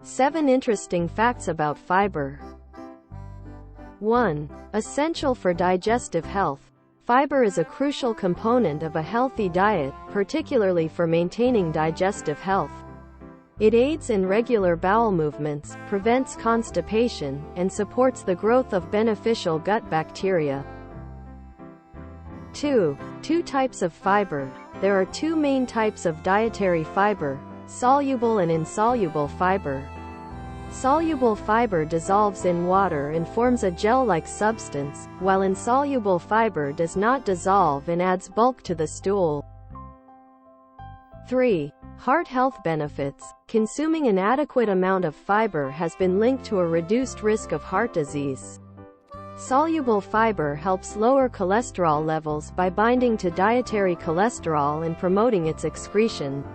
7 interesting facts about fiber. 1. Essential for digestive health. Fiber is a crucial component of a healthy diet, particularly for maintaining digestive health. It aids in regular bowel movements, prevents constipation, and supports the growth of beneficial gut bacteria. 2. Two types of fiber. There are two main types of dietary fiber: soluble and insoluble fiber. Soluble fiber dissolves in water and forms a gel-like substance, while insoluble fiber does not dissolve and adds bulk to the stool. 3. Heart health benefits. Consuming an adequate amount of fiber has been linked to a reduced risk of heart disease. Soluble fiber helps lower cholesterol levels by binding to dietary cholesterol and promoting its excretion.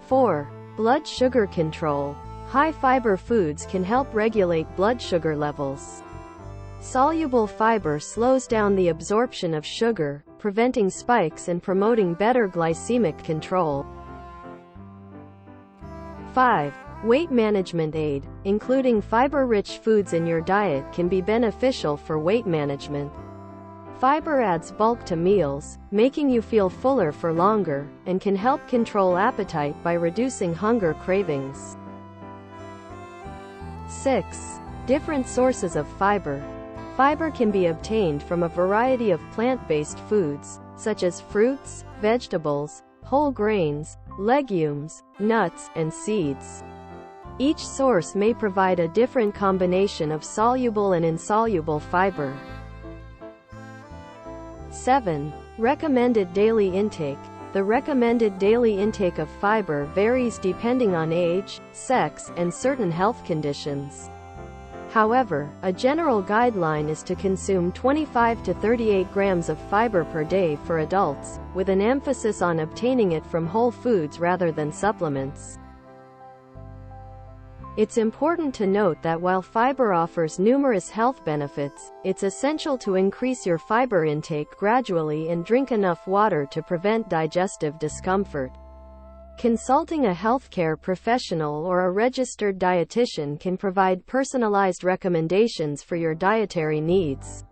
4. Blood sugar control. High-fiber foods can help regulate blood sugar levels. Soluble fiber slows down the absorption of sugar, preventing spikes and promoting better glycemic control. 5. Weight management aid. Including fiber-rich foods in your diet can be beneficial for weight management. Fiber adds bulk to meals, making you feel fuller for longer, and can help control appetite by reducing hunger cravings. 6. Different sources of fiber. Fiber can be obtained from a variety of plant-based foods, such as fruits, vegetables, whole grains, legumes, nuts, and seeds. Each source may provide a different combination of soluble and insoluble fiber. 7. Recommended daily intake. The recommended daily intake of fiber varies depending on age, sex, and certain health conditions. However, a general guideline is to consume 25 to 38 grams of fiber per day for adults, with an emphasis on obtaining it from whole foods rather than supplements. It's important to note that while fiber offers numerous health benefits, it's essential to increase your fiber intake gradually and drink enough water to prevent digestive discomfort. Consulting a healthcare professional or a registered dietitian can provide personalized recommendations for your dietary needs.